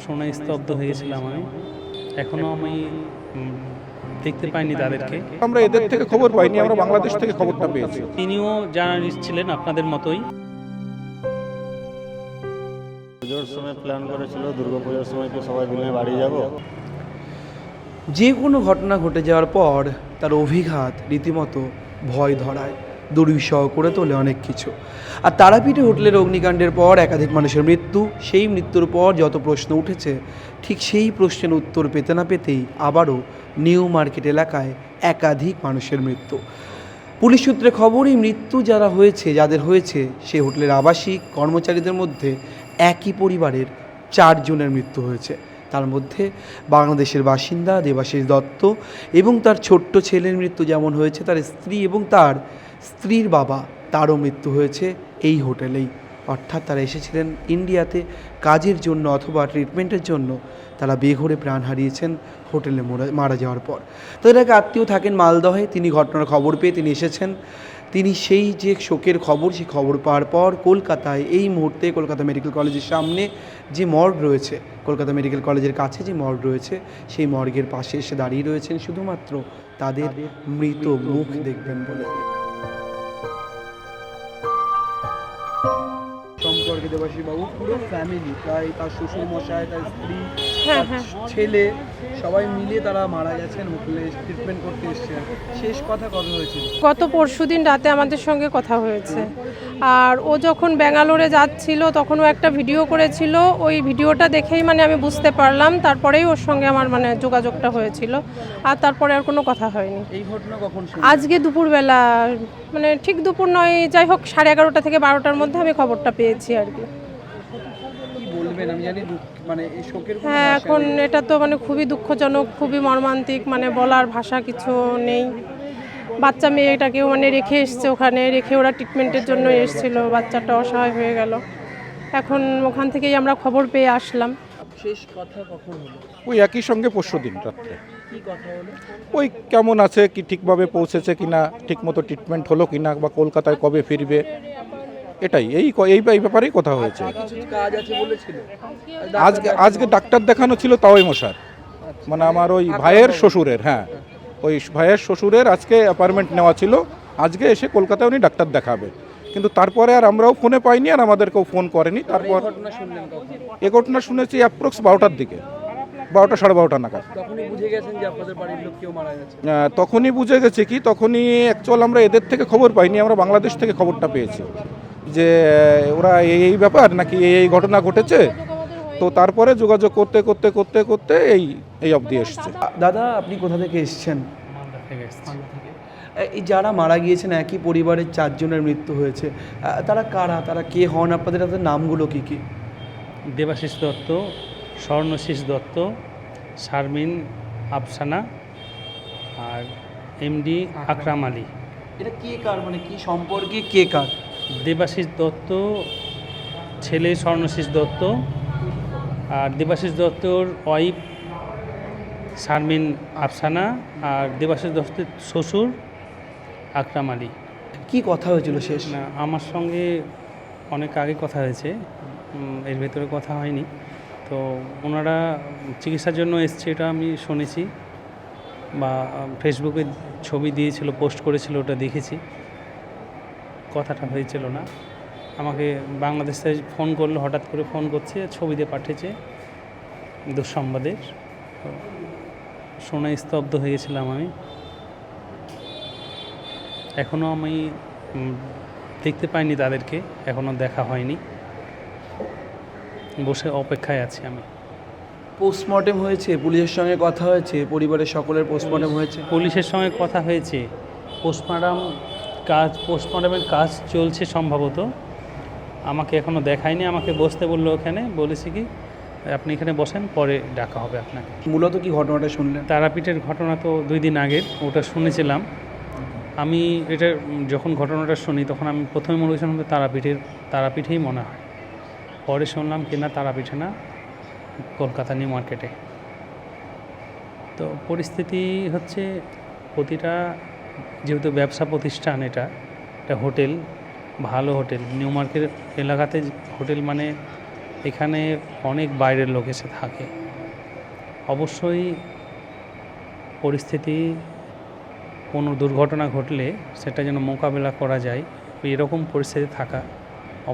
শোনায় স্তব্ধ হয়ে গেছিলাম আমি। এখনও আমি দেখতে পাইনি তাদেরকে। আমরা এদের থেকে খবর পাইনি, আমরা বাংলাদেশ থেকে খবরটা পেয়েছি। তিনিও জার্নালিস্ট ছিলেন আপনাদের মতোই। পুজোর সময় প্ল্যান করেছিল, দুর্গাপুজোর সময় কি সবাই মিলে বাড়ি যাব। যে কোনো ঘটনা ঘটে যাওয়ার পর তার অভিঘাত রীতিমতো ভয় ধরায়, দুর্বিষহ করে তোলে অনেক কিছু। আর তারাপীঠে হোটেলের অগ্নিকাণ্ডের পর একাধিক মানুষের মৃত্যু, সেই মৃত্যুর পর যত প্রশ্ন উঠেছে, ঠিক সেই প্রশ্নের উত্তর পেতে না পেতেই আবারও নিউ মার্কেট এলাকায় একাধিক মানুষের মৃত্যু। পুলিশ সূত্রে খবর, এই মৃত্যু যাদের হয়েছে সেই হোটেলের আবাসিক কর্মচারীদের মধ্যে একই পরিবারের 4 জনের মৃত্যু হয়েছে। তার মধ্যে বাংলাদেশের বাসিন্দা দেবাশিস দত্ত এবং তার ছোট্ট ছেলের মৃত্যু যেমন হয়েছে, তার স্ত্রী এবং তার স্ত্রীর বাবা, তারও মৃত্যু হয়েছে এই হোটেলেই। অর্থাৎ তারা এসেছিলেন ইন্ডিয়াতে কাজের জন্য অথবা ট্রিটমেন্টের জন্য, তারা বেঘোরে প্রাণ হারিয়েছেন হোটেলে মারা যাওয়ার পর। তাদের এক আত্মীয় থাকেন মালদহে, তিনি ঘটনার খবর পেয়ে তিনি এসেছেন। তিনি সেই যে শোকের খবর, সেই খবর পাওয়ার পর কলকাতায় এই মুহূর্তে কলকাতা মেডিকেল কলেজের সামনে যে মর্গ রয়েছে, কলকাতা মেডিকেল কলেজের কাছে যে মর্গ রয়েছে, সেই মর্গের পাশে এসে দাঁড়িয়ে রয়েছেন শুধুমাত্র তাদের মৃত মুখ দেখবেন বলে। সম্পর্কে দেবাশিস বাবু পুরো ফ্যামিলি, প্রায় তার শ্বশুর মশাই, তার স্ত্রী, তার ছেলে, সবাই মিলে তারা মারা গেছেন হোটেলে ট্রিটমেন্ট করতে এসেছেন। শেষ কথা কবে হয়েছিল? গত পরশুদিন রাতে আমাদের সঙ্গে কথা হয়েছে। আর ও যখন ব্যাঙ্গালোরে যাচ্ছিল তখন ও একটা ভিডিও করেছিল, ওই ভিডিওটা দেখেই আমি বুঝতে পারলাম, তারপরেই ওর সঙ্গে আমার যোগাযোগটা হয়েছিল। আর তারপরে আর কোনো কথা হয়নি। এই ঘটনা কখন? আজকে দুপুরবেলা, ঠিক দুপুর নয়, যাই হোক 11:30 থেকে 12টার মধ্যে আমি খবরটা পেয়েছি আর কি। বলবেন, আমি জানি এই শোকের হ্যাঁ, এখন এটা তো খুবই দুঃখজনক, খুবই মর্মান্তিক, বলার ভাষা কিছু নেই। বাচ্চা মেয়েটাকেও রেখে এসছে, ওখানে রেখে ওরা ট্রিটমেন্টের জন্য এসেছিল, বাচ্চাটা অসহায় হয়ে গেল। এখন ওখান থেকেই আমরা খবর পেয়ে আসলাম। শেষ কথা কখন হলো? ওই একই সঙ্গে পরশুদিন রাত্রে। কি কথা হলো? ওই কেমন আছে, কি ঠিকভাবে পৌঁছেছে কিনা, ঠিকমতো ট্রিটমেন্ট হলো কিনা, বা কলকাতায় কবে ফিরবে, এটাই এই ব্যাপারেই কথা হয়েছে। কিছু কাজ আছে বলেছিল। আজকে ডাক্তার দেখানো ছিল তাওই মশার, আমার ওই ভাইয়ের শ্বশুরের, হ্যাঁ ওই ভাইয়ের শ্বশুরের আজকে অ্যাপয়েন্টমেন্ট নেওয়া ছিল, আজকে এসে কলকাতায় উনি ডাক্তার দেখাবে। কিন্তু তারপরে আর আমরাও ফোনে পাইনি, আর আমাদেরকেও ফোন করেনি। তারপর এ ঘটনা শুনেছি অ্যাপ্রক্স 12টার দিকে, 12টা সাড়ে 12টা নাগাদ। তখনই বুঝে গেছেন যে আপনাদের বাড়ির লোক কেউ মারা গেছে? তখনই বুঝে গেছে কি, তখনই অ্যাকচুয়াল আমরা এদের থেকে খবর পাইনি, আমরা বাংলাদেশ থেকে খবরটা পেয়েছি যে ওরা এই ব্যাপার নাকি এই ঘটনা ঘটেছে। তো তারপরে যোগাযোগ করতে করতে করতে করতে এই অবধি এসছে। দাদা, আপনি কোথা থেকে এসেছেন? মালদা থেকে এসেছি। এই যারা মারা গিয়েছেন, একই পরিবারের 4 জনের মৃত্যু হয়েছে, তারা কারা, তারা কে হন, আপনাদের নামগুলো কি কি? দেবাশিস দত্ত, স্বর্ণশীষ দত্ত, শারমিন আফসানা আর এমডি আকরাম আলী। এটা কে কার, কি সম্পর্কে, কে কার? দেবাশিস দত্ত ছেলে স্বর্ণশীষ দত্ত, আর দেবাশিস দত্তর ওয়াইফ শারমিন আফসানা, আর দেবাশিস দত্তের শ্বশুর আকরাম আলী। কি কথা হয়েছিল শেষ? না, আমার সঙ্গে অনেক আগে কথা হয়েছে, এর ভেতরে কথা হয়নি। তো ওনারা চিকিৎসার জন্য এসছে, এটা আমি শুনেছি, বা ফেসবুকে ছবি দিয়েছিল, পোস্ট করেছিল, ওটা দেখেছি। কথাটা হয়েছিল না। আমাকে বাংলাদেশ থেকে ফোন করলো, হঠাৎ করে ফোন করছে, ছবি দিয়ে পাঠিয়েছে দুঃসংবাদের। তো শোনায় স্তব্ধ হয়ে গেছিলাম আমি। এখনও আমি দেখতে পাইনি তাদেরকে, এখনও দেখা হয়নি, বসে অপেক্ষায় আছি আমি। পোস্টমর্টেম হয়েছে, পুলিশের সঙ্গে কথা হয়েছে, পরিবারের সকলের পোস্টমর্টেম হয়েছে? পুলিশের সঙ্গে কথা হয়েছে, পোস্টমর্টমের কাজ চলছে সম্ভবত। আমাকে এখনও দেখায়নি, আমাকে বসতে বললো, ওখানে বলেছি কি আপনি এখানে বসেন, পরে ডাকা হবে আপনাকে। মূলত কি ঘটনাটা শুনলেন? তারাপীঠের ঘটনা তো 2 দিন আগের, ওটা শুনেছিলাম আমি। এটা যখন ঘটনাটা শুনি তখন আমি প্রথমে মনে করেছিলাম তারাপীঠেই মনে হয়। পরে শুনলাম কিনা তারাপীঠে না, কলকাতা নিউ মার্কেটে। তো পরিস্থিতি হচ্ছে, প্রতিটা যেহেতু ব্যবসা প্রতিষ্ঠান, এটা হোটেল, ভালো হোটেল, নিউ মার্কেট এলাকাতে হোটেল এখানে অনেক বাইরের লোক এসে থাকে। অবশ্যই পরিস্থিতি, কোনো দুর্ঘটনা ঘটলে সেটা যেন মোকাবেলা করা যায়, এরকম পরিস্থিতি থাকা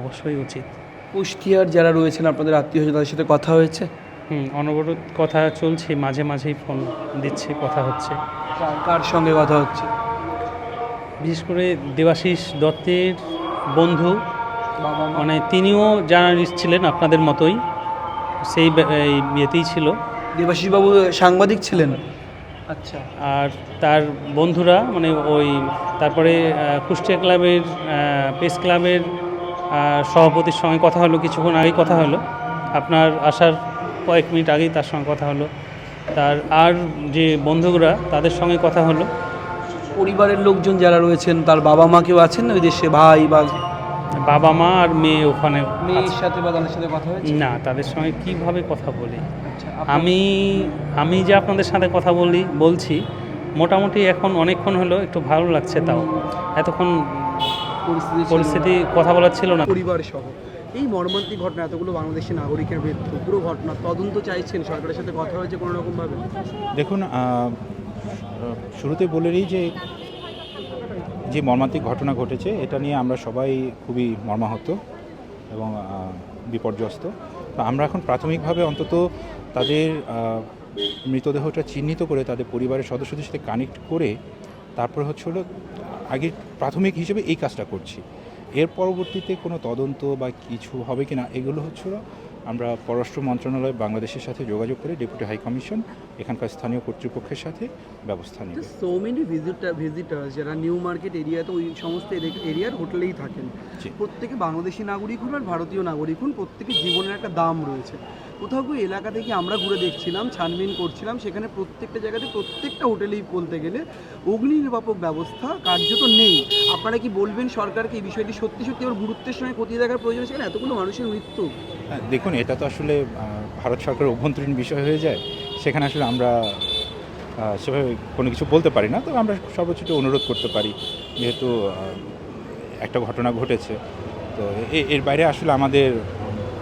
অবশ্যই উচিত। কুষ্টিয়ার যারা রয়েছেন আপনাদের আত্মীয় তাদের সাথে কথা হয়েছে? অনবরত কথা চলছে, মাঝে মাঝেই ফোন দিচ্ছে, কথা হচ্ছে। কার সঙ্গে কথা হচ্ছে? বিশেষ করে দেবাশিস দত্তের বন্ধু, বাবা মা? মানে তিনিও জার্নালিস্ট ছিলেন আপনাদের মতোই, সেই ইয়েতেই ছিল। দেবাশিসবাবু সাংবাদিক ছিলেন? আচ্ছা। আর তার বন্ধুরা মানে ওই তারপরে কুষ্টিয়া ক্লাবের প্রেস ক্লাবের সভাপতির সঙ্গে কথা হলো, কিছুক্ষণ আগেই কথা হলো, আপনার আসার কয়েক মিনিট আগেই তার সঙ্গে কথা হলো। তার আর যে বন্ধুরা তাদের সঙ্গে কথা হলো। পরিবারের লোকজন যারা রয়েছেন তার বাবা মা কেউ আছেন না ওই দেশে, ভাই বা বাবা মা আর মেয়ে ওখানে মেয়ের আছে। সাথে বা তাদের সাথে কথা হয়েছে? না, তাদের সঙ্গে কিভাবে কথা বলি? আচ্ছা, আমি যে আপনাদের সাথে কথা বলছি মোটামুটি এখন অনেকক্ষণ হলো, একটু ভালো লাগছে। তাও এতক্ষণ পরিস্থিতি কথা বলার ছিল না। পরিবার সহ এই মর্মান্তিক ঘটনা, এতগুলো বাংলাদেশি নাগরিকের মৃত্যু, পুরো ঘটনা তদন্ত চাইছেন, সরকারের সাথে কথা হয়েছে কোনো রকমভাবে? দেখুন, শুরুতে বলে নিই যে মর্মান্তিক ঘটনা ঘটেছে এটা নিয়ে আমরা সবাই খুবই মর্মাহত এবং বিপর্যস্ত। তো আমরা এখন প্রাথমিকভাবে অন্তত তাদের মৃতদেহটা চিহ্নিত করে তাদের পরিবারের সদস্যদের সাথে কানেক্ট করে তারপর হলো আগে প্রাথমিক হিসেবে এই কাজটা করছি। এর পরবর্তীতে কোনো তদন্ত বা কিছু হবে কি না এগুলো হচ্ছিল আমরা পররাষ্ট্র মন্ত্রণালয় বাংলাদেশের সাথে যোগাযোগ করে ডেপুটি হাই কমিশন এখানকার স্থানীয় কর্তৃপক্ষের সাথে ব্যবস্থা নেবে। সো মেনি ভিজিটার্স যারা নিউ মার্কেট এরিয়াতে ওই সমস্ত এরিয়ার হোটেলেই থাকেন, প্রত্যেকে বাংলাদেশি নাগরিক হন আর ভারতীয় নাগরিক হন, প্রত্যেকের জীবনের একটা দাম রয়েছে। কোথাও কোনো এলাকা থেকে আমরা ঘুরে দেখছিলাম, ছানবিন করছিলাম, সেখানে প্রত্যেকটা জায়গাতে প্রত্যেকটা হোটেলেই বলতে গেলে অগ্নি নির্বাপক ব্যবস্থা কার্যত নেই। আপনারা কি বলবেন সরকারকে এই বিষয়টি সত্যি সত্যি ওর গুরুত্বের সঙ্গে খতিয়ে দেখার প্রয়োজন? সেখানে এতগুলো মানুষের মৃত্যু। দেখুন, এটা তো আসলে ভারত সরকারের অভ্যন্তরীণ বিষয় হয়ে যায়, সেখানে আসলে আমরা সেভাবে কোনো কিছু বলতে পারি না। তবে আমরা সর্বোচ্চ অনুরোধ করতে পারি, যেহেতু একটা ঘটনা ঘটেছে, তো এর বাইরে আসলে আমাদের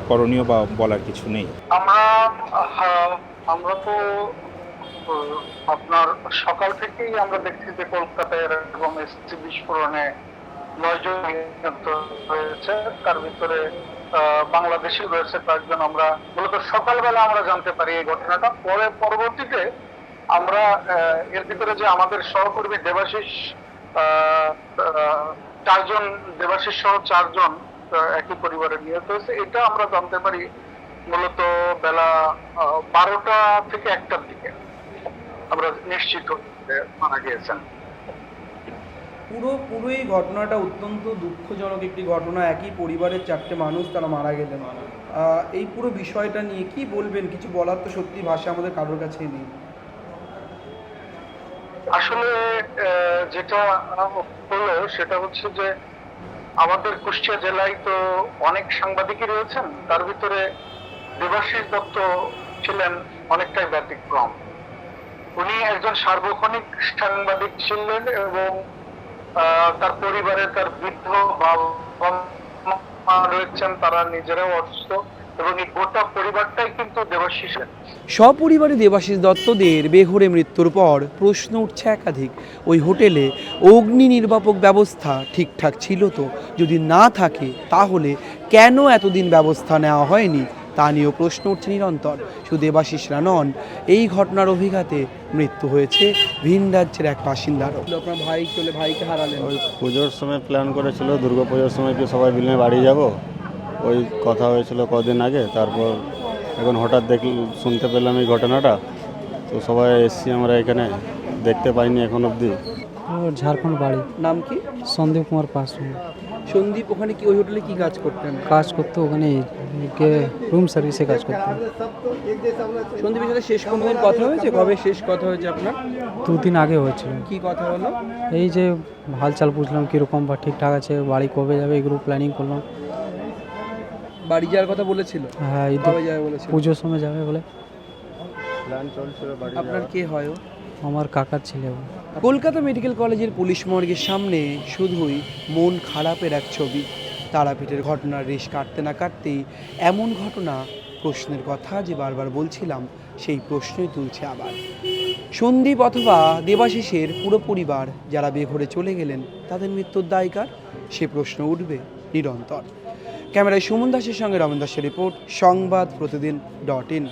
করণীয় বা বলার কিছু নেই। আমরা তো আপনার সকাল থেকেই আমরা দেখছি যে কলকাতায় এবং এসটি বিস্ফোরণে 9 জন নিহত হয়েছে, তার ভিতরে বাংলাদেশি রয়েছে কয়েকজন। আমরা মূলত সকালবেলা আমরা জানতে পারি এই ঘটনাটা, পরবর্তীতে আমরা এর ভিতরে যে আমাদের সহকর্মী দেবাশিস 4 জন, দেবাশিস সহ 4 জন একই পরিবারে নিহত হয়েছে, এটা আমরা জানতে পারি মূলত বেলা 12টা থেকে 1টার দিকে আমরা নিশ্চিত মারা গিয়েছেন। পুরোই ঘটনাটা অত্যন্ত দুঃখজনক একটি ঘটনা। একই পরিবারের 4টে মানুষ তারা মারা গেলেন। এই পুরো বিষয়টা নিয়ে কি বলবেন? কিছু বলার তো সত্যি ভাষা আমাদের কারোর কাছেই নেই। আসলে যেটা হলো সেটা হচ্ছে যে আমাদের কুষ্টিয়া জেলায় তো অনেক সাংবাদিকই রয়েছেন, তার ভিতরে দেবাশিস দত্ত ছিলেন অনেকটাই ব্যতিক্রম। উনি একজন সার্বক্ষণিক সাংবাদিক ছিলেন এবং তার পরিবারে তার বৃদ্ধ বাবা রয়েছেন, তারা নিজেরাও অসুস্থ এবং এই গোটা পরিবারটাই কিন্তু দেবাশিস। সপরিবারে দেবাশিস দত্তদের বেঘোরে মৃত্যুর পর প্রশ্ন উঠছে একাধিক, ওই হোটেলে অগ্নি নির্বাপক ব্যবস্থা ঠিকঠাক ছিল তো? যদি না থাকে তাহলে কেন এতদিন ব্যবস্থা নেওয়া হয়নি তা নিয়েও প্রশ্ন উঠছে নিরন্তর। শুধু দেবাশিসরা নন, এই ঘটনার অভিঘাতে মৃত্যু হয়েছে ভিন রাজ্যের এক বাসিন্দারও। আপনার ভাইকে হারালেন। ওই পুজোর সময় প্ল্যান করেছিল, দুর্গা পুজোর সময় কি সবাই মিলে বাড়ি যাব, ওই কথা হয়েছিল কদিন আগে। তারপর এখন হঠাৎ শুনতে পেলাম এই ঘটনাটা, তো সবাই এসছি আমরা এখানে, দেখতে পাইনি এখন অবধি। ঝাড়খণ্ড বাড়ি। নাম কি? সন্দীপ কুমার পাসওয়ান। সন্দীপ ওখানে কি ওই হোটেলে কি কাজ করতেন? কাজ করতো ওখানে, রুম সার্ভিসে কাজ করতেন। সন্দীপের সাথে শেষ কোনদিন কথা হয়েছে? কবে শেষ কথা হয়েছে আপনার? 2 দিন আগে হয়েছিল। কি কথা হলো? এই যে হালচাল বুঝলাম কীরকম বা ঠিকঠাক আছে, বাড়ি কবে যাবে এগুলো প্ল্যানিং করলাম। বাড়ি যাওয়ার কথা বলেছিল? হ্যাঁ, এই কবে যাবে বলেছিল? পুজোর সময় যাবে বলে। প্ল্যান চলছিল বাড়ি। আপনার কে হয় ও? আমার কাকার ছেলে। কলকাতা মেডিকেল কলেজের পুলিশ মর্গের সামনে শুধুই মন খারাপের এক ছবি। তারাপীঠের ঘটনার রেশ কাটতে না কাটতেই এমন ঘটনা, প্রশ্নের কথা যে বারবার বলছিলাম সেই প্রশ্নই তুলছে আবার। সন্দীপ অথবা দেবাশিসের পুরো পরিবার যারা বেঘরে চলে গেলেন, তাদের মৃত্যুর দায়কার? সে প্রশ্ন উঠবে নিরন্তর। ক্যামেরায় সুমন দাসের সঙ্গে রমেন দাসের রিপোর্ট, সংবাদ প্রতিদিন .in।